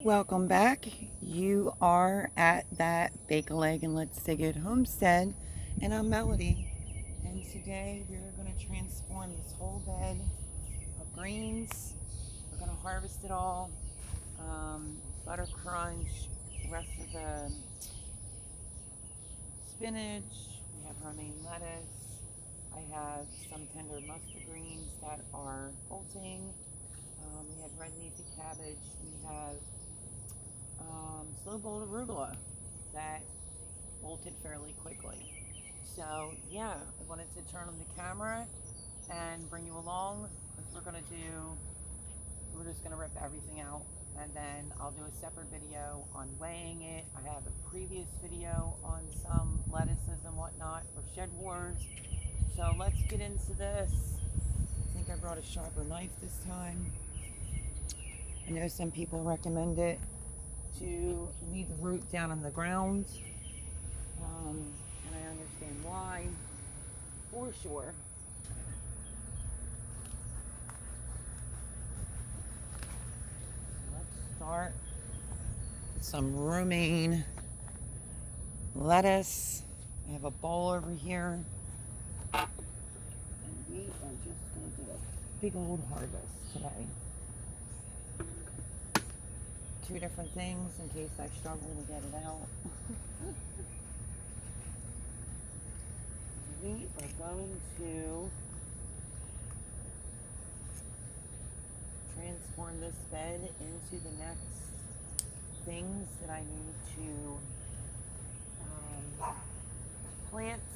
welcome back. You are at that Bake a Leg and Let's Dig It homestead, and I'm Melody. And today we're going to transform this whole bed of greens. We're going to harvest it all. Butter crunch, the rest of the spinach. We have romaine lettuce. I have some tender mustard greens that are bolting. We have red leafy cabbage. We have slow boiled arugula that bolted fairly quickly. So yeah, I wanted to turn on the camera and bring you along because we're just gonna rip everything out, and then I'll do a separate video on weighing it. I have a previous video on some lettuces and whatnot for Shed Wars. So let's get into this. I think I brought a sharper knife this time. I know some people recommend it to leave the root down on the ground, and I understand why, for sure. Let's start with some romaine lettuce. I have a bowl over here, and we are just going to do a big old harvest today. Two different things in case I struggle to get it out. We are going to transform this bed into the next things that I need to plant.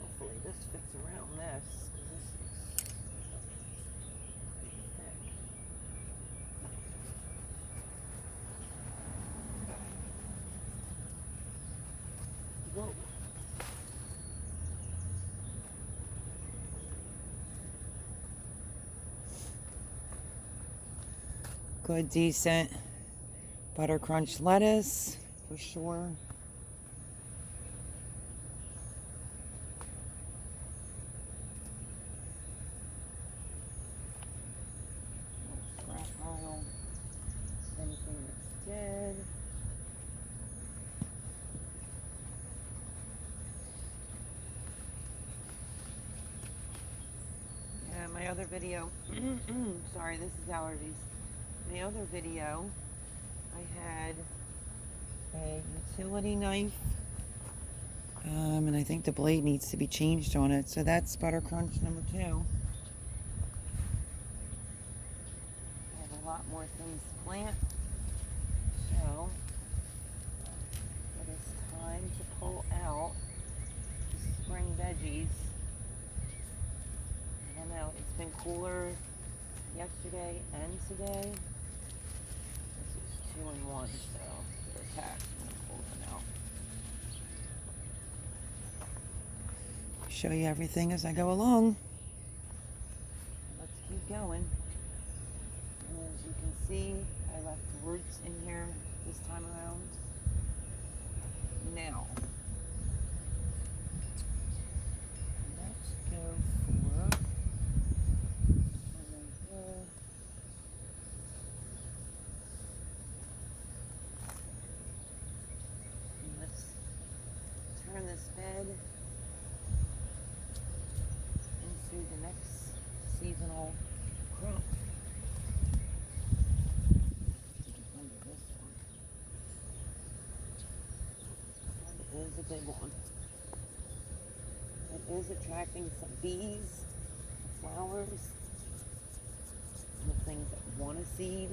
Hopefully this fits around this, because this is pretty thick. Whoa. Good, decent butter crunch lettuce for sure. Scrap pile, anything that's dead. Yeah, my other video, sorry, this is allergies. My other video, I had a utility knife, and I think the blade needs to be changed on it. So that's butter crunch number 2. I have a lot more things to plant, so it is time to pull out the spring veggies. I don't know, it's been cooler yesterday and today. This is 2 in 1, so they're packed. I'm going to pull them out. Show you everything as I go along. Let's keep going. And as you can see, I left the roots in here this time around. Now, let's go for turn this bed into the next seasonal crop. Under this one. It is a big one. It is attracting some bees, flowers, the things that want to seed.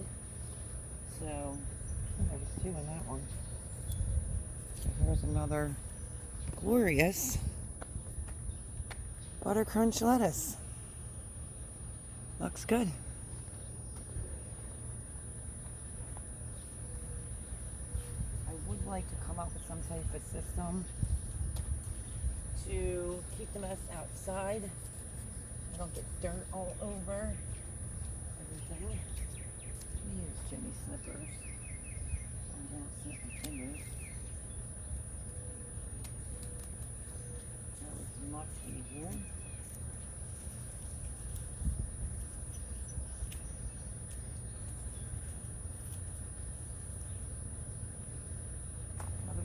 So, there was 2 in that one. So here's another glorious butter crunch lettuce. Looks good. I would like to come up with some type of system to keep the mess outside. I don't get dirt all over everything. I use Jimmy slippers. I don't snip my fingers. That was much easier.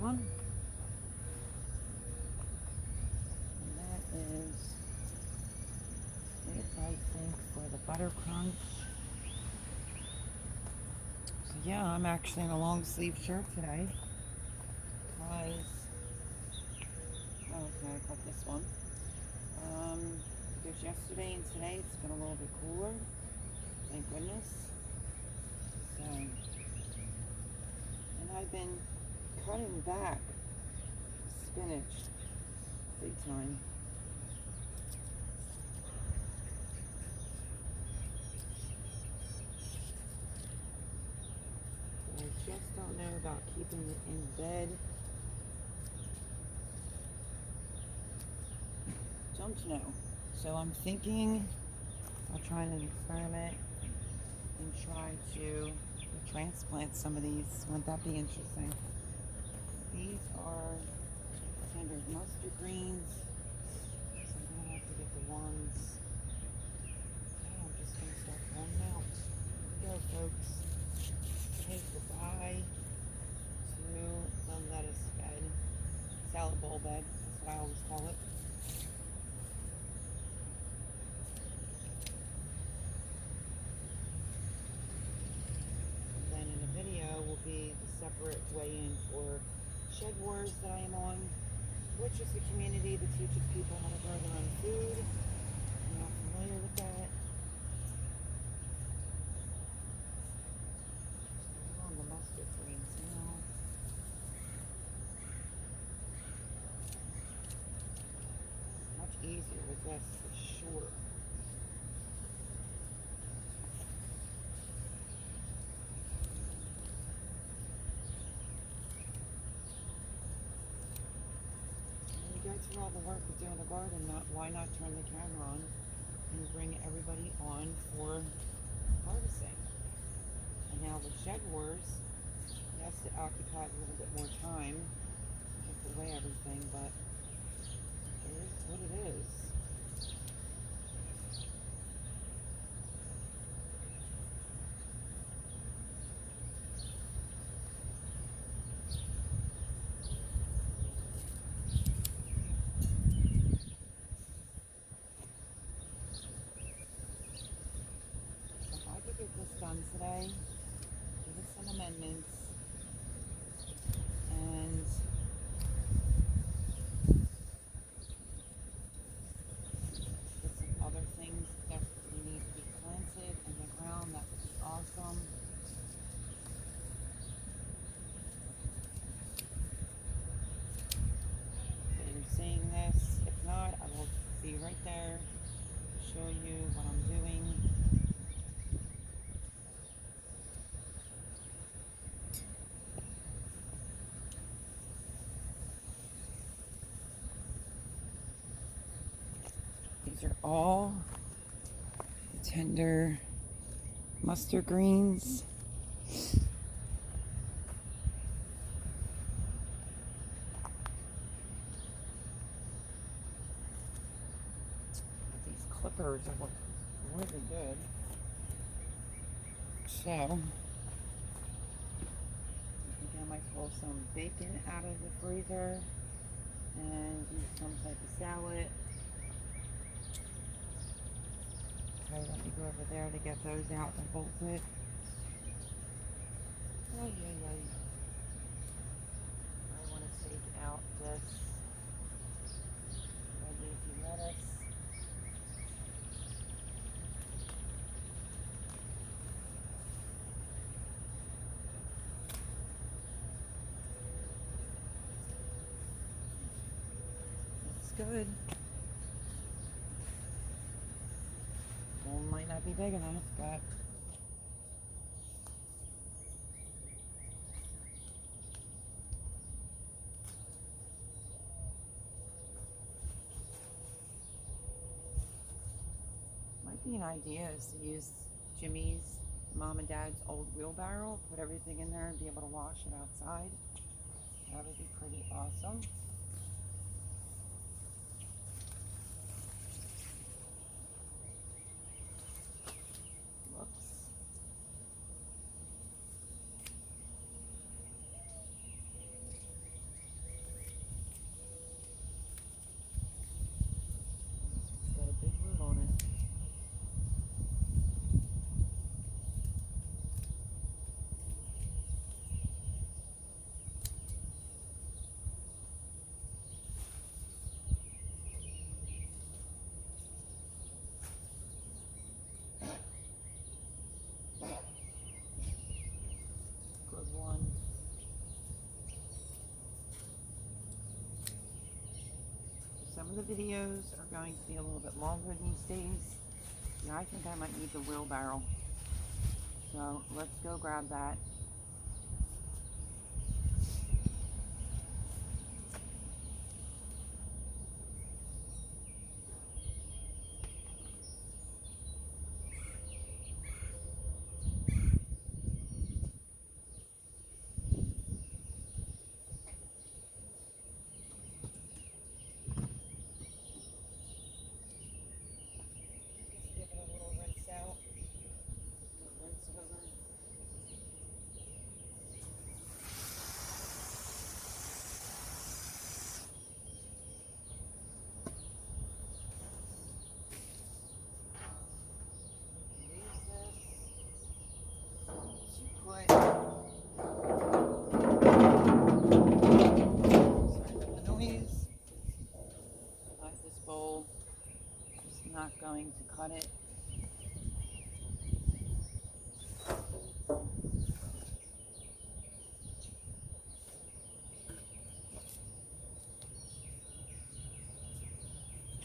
one. And that is it, I think, for the butter crunch. So yeah, I'm actually in a long sleeve shirt today. Because, okay, I got this one. Because yesterday and today it's been a little bit cooler. Thank goodness. So, and I've been cutting back spinach big time. I just don't know about keeping it in bed. Don't know. So I'm thinking I'll try an experiment and try to transplant some of these. Wouldn't that be interesting? These are tender mustard greens. So I'm gonna have to get the ones. Oh, I'm just gonna start pulling them out. Here we go, folks. Say goodbye to the lettuce bed. Salad bowl bed. That's what I always call it. Will be the separate weigh-in for Shed Wars that I am on, which is the community that teaches people how to grow their own food. I'm not familiar with that. We're on the mustard greens now. Much easier with this for sure. For all the work we do in the garden, why not turn the camera on and bring everybody on for harvesting? And now with Shed Wars, yes, it occupied a little bit more time to put away everything, but it is what it is. Done today, give it some amendments, and get some other things that need to be planted in the ground. That would be awesome. So you're seeing this. If not, I will be right there to show you what I'm doing. These are all tender mustard greens. These clippers are really good. So, I think I might pull some bacon out of the freezer and use some type of salad. Okay, let me go over there to get those out and bolt it. Oh, yeah. I want to take out this red leafy lettuce. Looks good. One might not be big enough, but might be an idea is to use Jimmy's mom and dad's old wheelbarrow, put everything in there and be able to wash it outside. That would be pretty awesome. Some of the videos are going to be a little bit longer these days. Yeah, I think I might need the wheelbarrow. So let's go grab that. Not going to cut it.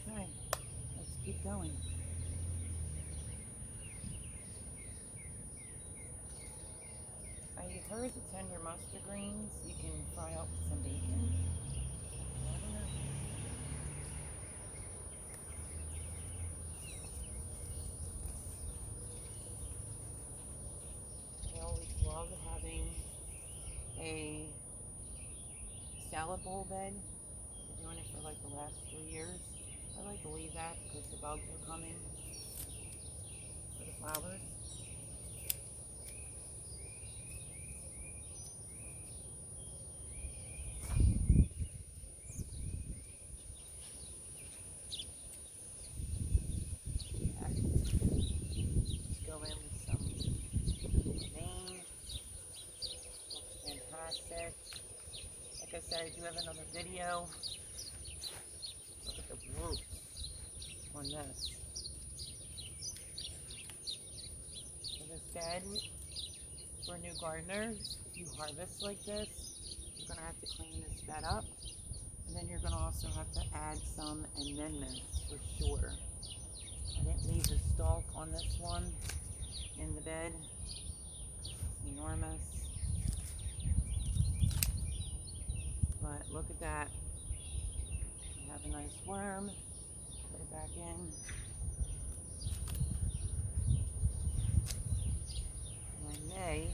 Okay, let's keep going. I heard the tender mustard greens you can fry up with some bacon. Love having a salad bowl bed. I've been doing it for like the last 3 years. I like to leave that because the bugs are coming for the flowers. Let's go in with some romaine. Looks fantastic. Like I said, I do have another video. Look at the roots on this. So this bed, for new gardeners, if you harvest like this, you're going to have to clean this bed up. And then you're going to also have to add some amendments for sure. I didn't leave the stalk on this one in the bed. It's enormous. But look at that. We have a nice worm. Put it back in. And I may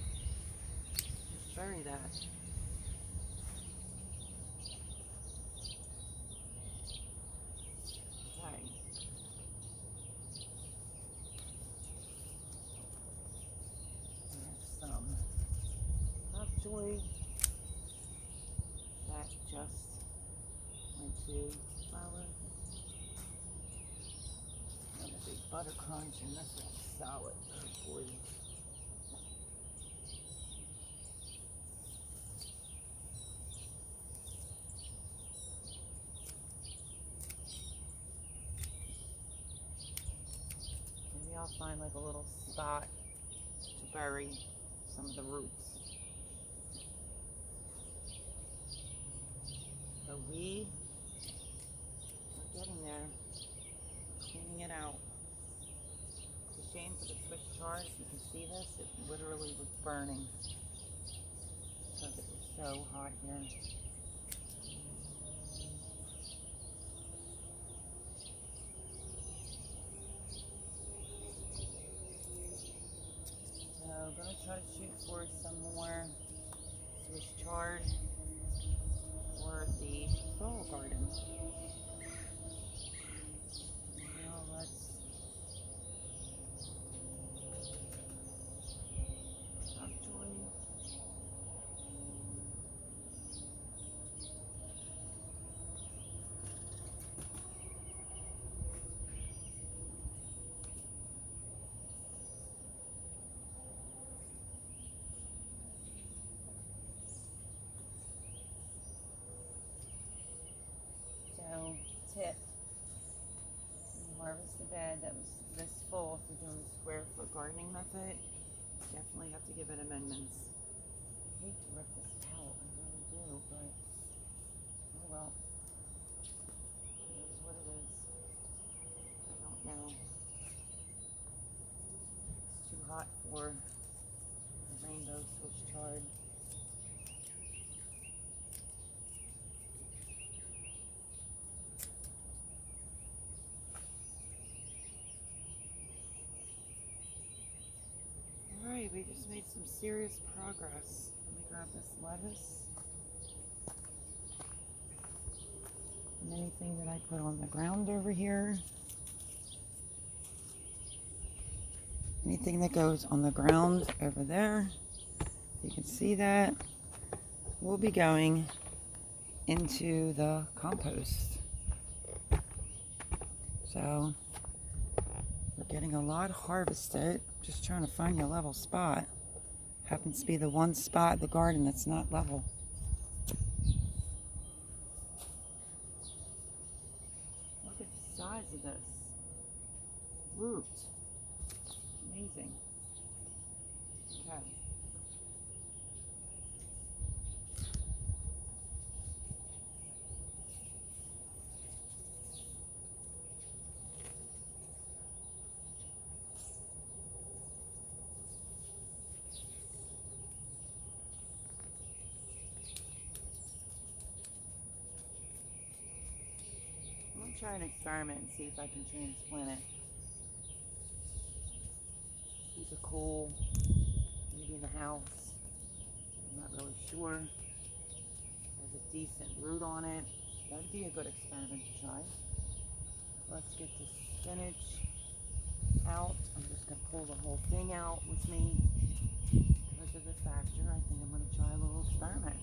just bury that. Okay. There's some lovejoy that just went to flower. Another big butter crunch, and this one's solid. Oh boy. Maybe I'll find like a little spot to bury some of the roots. So we are getting there, cleaning it out. It's a shame for the Swiss chard. You can see this, it literally was burning because it was so hot here. So I'm going to try to shoot for some more Swiss chard for the fall garden. Now let's lovejoy. So, tip, when you harvest a bed that was this full, if you're doing the square foot gardening method, definitely have to give it amendments. I hate to rip this out, I really do, but oh well. It is what spot for the rainbow Swiss chard. Alright, we just made some serious progress. Let me grab this lettuce. And anything that I put on the ground over here. Anything that goes on the ground over there, you can see that, will be going into the compost. So we're getting a lot harvested. Just trying to find a level spot. Happens to be the one spot in the garden that's not level. Look at the size of this root. Amazing. Okay. I'm going to try an experiment and see if I can transplant it. Keep it cool, maybe in the house. I'm not really sure. There's a decent root on it. That'd be a good experiment to try. Let's get the spinach out. I'm just going to pull the whole thing out with me. Because of the factor, I think I'm going to try a little experiment.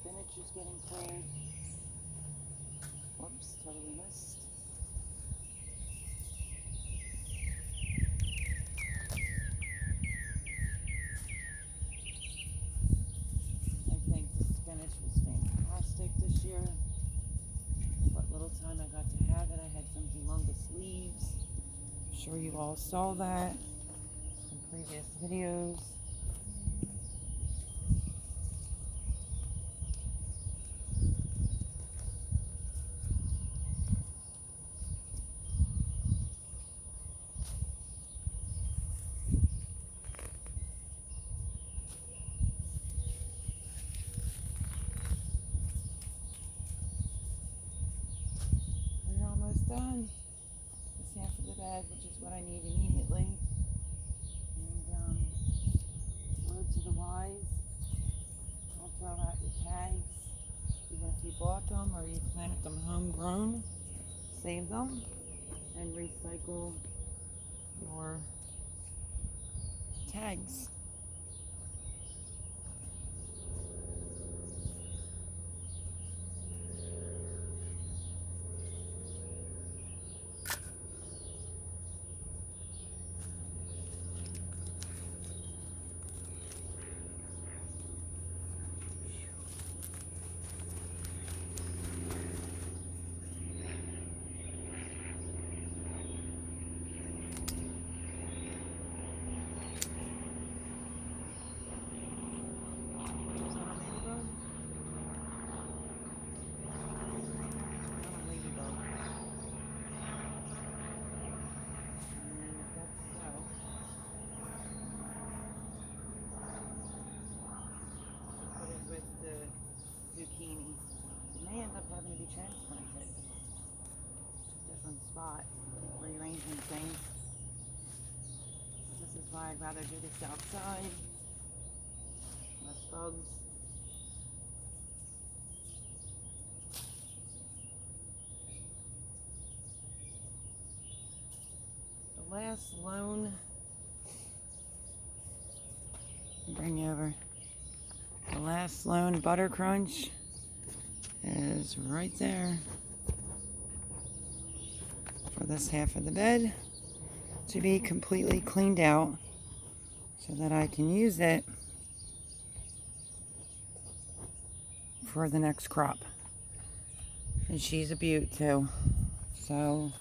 Spinach is getting cold. Whoops, totally missed. I think the spinach was fantastic this year. What little time I got to have it, I had some humongous leaves. I'm sure you all saw that in previous videos. Done. This half of the bed, which is what I need immediately. And word to the wise, don't throw out your tags. Even if you bought them or you planted them homegrown, save them and recycle your tags. Having to be transplanted. Different spot, rearranging things. This is why I'd rather do this outside. Less bugs. The last loan, bring you over. The last loan butter crunch is right there for this half of the bed to be completely cleaned out so that I can use it for the next crop. And she's a beaut too. So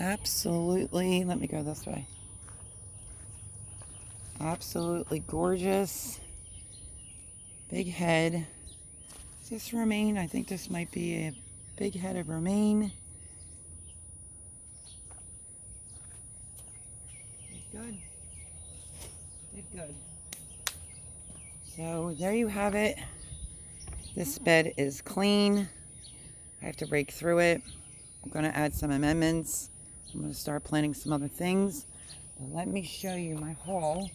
Absolutely, let me go this way. Absolutely gorgeous. Big head. Is this romaine? I think this might be a big head of romaine. Good. Did good. So there you have it. This bed is clean. I have to break through it. I'm going to add some amendments. I'm going to start planting some other things. But let me show you my haul,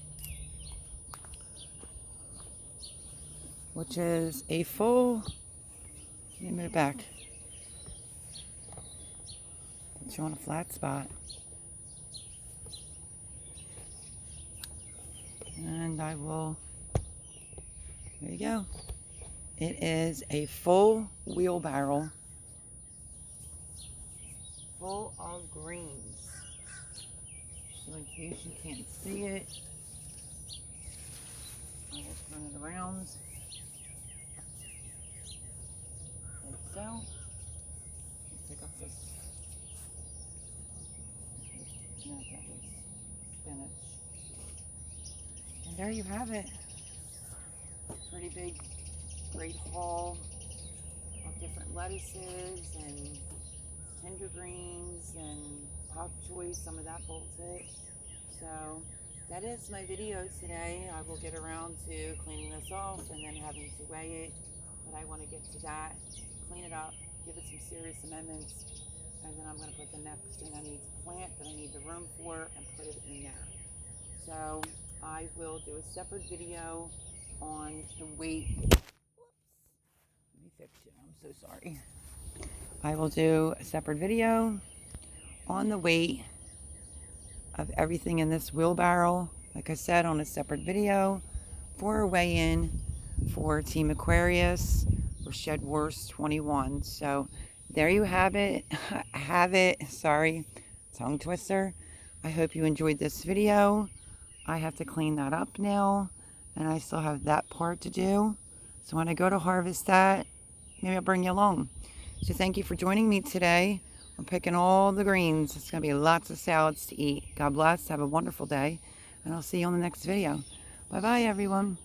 which is a full, let me move back. Put you on a flat spot. And I will, there you go. It is a full wheelbarrow full of greens. So in case you can't see it, I will turn it around like so. Pick up this, no, that was spinach. And there you have it. Pretty big, great haul of different lettuces and tender greens and pak choy. Some of that bolted. So that is my video today. I will get around to cleaning this off and then having to weigh it, but I want to get to that, clean it up, give it some serious amendments, and then I'm going to put the next thing I need to plant that I need the room for and put it in there. So I will do a separate video on the weight. Whoops. Let me fix it. I'm so sorry. I will do a separate video on the weight of everything in this wheelbarrow, like I said, on a separate video for a weigh-in for Team Aquarius for SHEDWARS21. So there you have it. Sorry, tongue twister. I hope you enjoyed this video. I have to clean that up now, and I still have that part to do. So when I go to harvest that, maybe I'll bring you along. So thank you for joining me today. I'm picking all the greens. It's going to be lots of salads to eat. God bless. Have a wonderful day. And I'll see you on the next video. Bye-bye, everyone.